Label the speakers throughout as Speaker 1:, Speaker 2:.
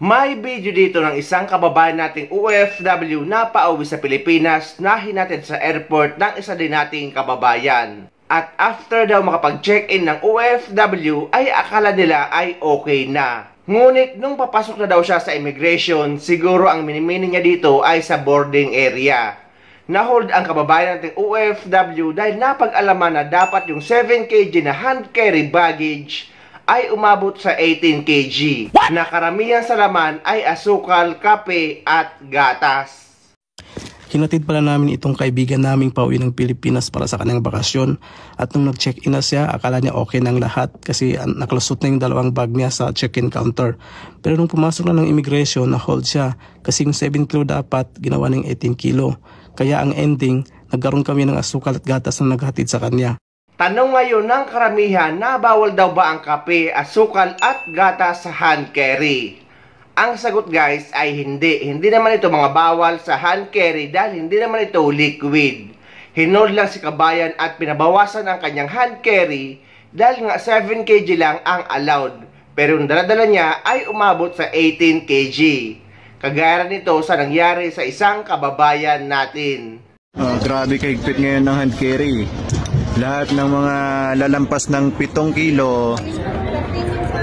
Speaker 1: May video dito ng isang kababayan nating OFW na pauwi sa Pilipinas na hinatid sa airport ng isa din nating kababayan. At after daw makapag-check-in ng OFW ay akala nila ay okay na. Ngunit nung papasok na daw siya sa immigration, siguro ang minimini niya dito ay sa boarding area. Nahold ang kababayan nating OFW dahil napag-alaman na dapat yung 7 kg na hand carry baggage ay umabot sa 18 kg. Na karamihan sa laman ay asukal, kape at gatas.
Speaker 2: Hinatid pala namin itong kaibigan naming pauwi ng Pilipinas para sa kanyang bakasyon. At nung nag-check-in na siya, akala niya okay ng lahat kasi nakalusot na yung dalawang bag niya sa check-in counter. Pero nung pumasok na ng immigration, na-hold siya kasi yung 7 kilo dapat ginawa ng 18 kilo. Kaya ang ending, nagkaroon kami ng asukal at gatas na naghatid sa kanya.
Speaker 1: Tanong ngayon ng karamihan na bawal daw ba ang kape, asukal at gatas sa hand carry? Ang sagot guys ay hindi. Hindi naman ito mga bawal sa hand carry dahil hindi naman ito liquid. Hinold lang si kabayan at pinabawasan ang kanyang hand carry dahil nga 7 kg lang ang allowed. Pero yung daladala niya ay umabot sa 18 kg. Kagaya nito sa nangyari sa isang kababayan natin.
Speaker 3: Grabe kahigpit ngayon ng hand carry. Lahat ng mga lalampas ng 7 kilo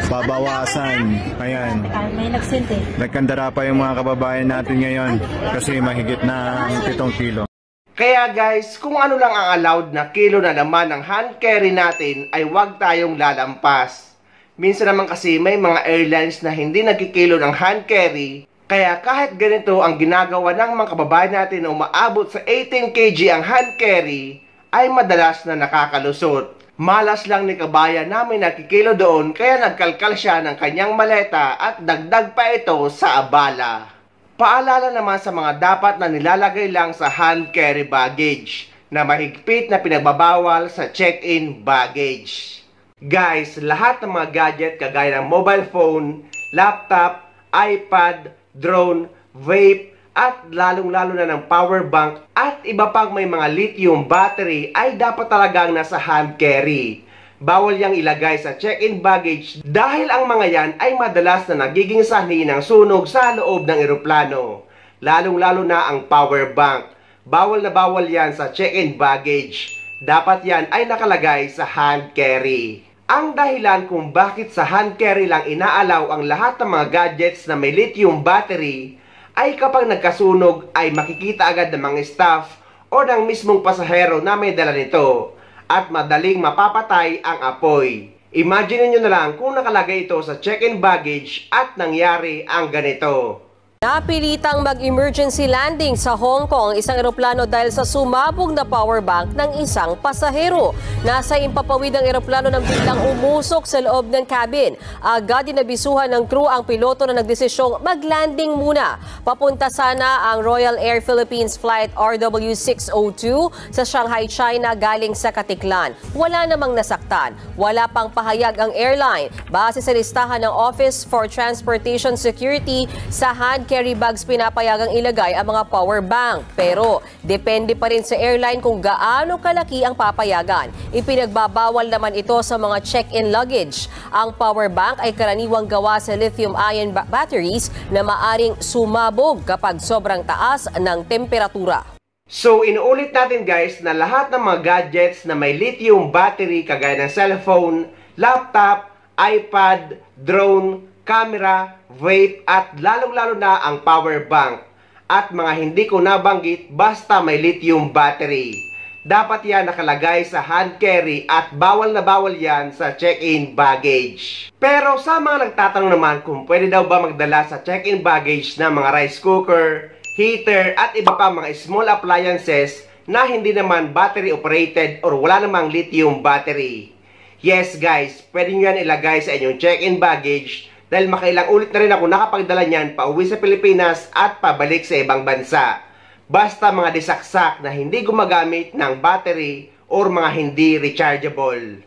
Speaker 3: babawasan. Ayan.
Speaker 4: May nagsinte.
Speaker 3: Nagkandara pa yung mga kababayan natin ngayon kasi mahigit na 7 kilo.
Speaker 1: Kaya guys, kung ano lang ang allowed na kilo na naman ng hand carry natin ay huwag tayong lalampas. Minsan naman kasi may mga airlines na hindi nagkikilo ng hand carry. Kaya kahit ganito ang ginagawa ng mga kababayan natin na umaabot sa 18 kg ang hand carry, ay madalas na nakakalusot. Malas lang ni kabayan namin nakikilo doon kaya nagkalkal siya ng kanyang maleta at dagdag pa ito sa abala. Paalala naman sa mga dapat na nilalagay lang sa hand carry baggage na mahigpit na pinagbabawal sa check-in baggage. Guys, lahat ng mga gadget kagaya ng mobile phone, laptop, iPad, drone, vape, at lalong-lalo na ng power bank at iba pang may mga lithium battery ay dapat talagang nasa hand carry. Bawal yang ilagay sa check-in baggage dahil ang mga yan ay madalas na nagiging sanhi ng sunog sa loob ng eroplano. Lalong-lalo na ang power bank. Bawal na bawal yan sa check-in baggage. Dapat yan ay nakalagay sa hand carry. Ang dahilan kung bakit sa hand carry lang inaalaw ang lahat ng mga gadgets na may lithium battery ay kapag nagkasunog ay makikita agad ng mga staff o ng mismong pasahero na may dala nito at madaling mapapatay ang apoy. Imagine niyo na lang kung nakalagay ito sa check-in baggage at nangyari ang ganito.
Speaker 5: Napilitang mag-emergency landing sa Hong Kong isang eroplano dahil sa sumabog na power bank ng isang pasahero. Nasa impapawid ang eroplano nang biglang umusok sa loob ng cabin. Agad dinabisuhan ng crew ang piloto na nagdesisyong mag-landing muna. Papunta sana ang Royal Air Philippines Flight RW602 sa Shanghai, China galing sa Katiklan. Wala namang nasaktan. Wala pang pahayag ang airline. Base sa listahan ng Office for Transportation Security, sa hand carry bags pinapayagang ilagay ang mga power bank. Pero depende pa rin sa airline kung gaano kalaki ang papayagan. Ipinagbabawal naman ito sa mga check-in luggage. Ang power bank ay karaniwang gawa sa lithium-ion batteries na maaring sumabog kapag sobrang taas ng temperatura.
Speaker 1: So inuulit natin guys na lahat ng mga gadgets na may lithium battery kagaya ng cellphone, laptop, iPad, drone, camera, vape at lalong-lalo na ang power bank at mga hindi ko nabanggit basta may lithium battery. Dapat yan nakalagay sa hand carry at bawal na bawal yan sa check-in baggage. Pero sa mga nagtatanong naman kung pwede daw ba magdala sa check-in baggage ng mga rice cooker, heater at iba pa mga small appliances na hindi naman battery operated or wala namang lithium battery. Yes guys, pwede nyo yan ilagay sa inyong check-in baggage dahil makailang ulit na rin ako nakapagdala niyan pauwi sa Pilipinas at pabalik sa ibang bansa. Basta mga disaksak na hindi gumagamit ng battery or mga hindi rechargeable.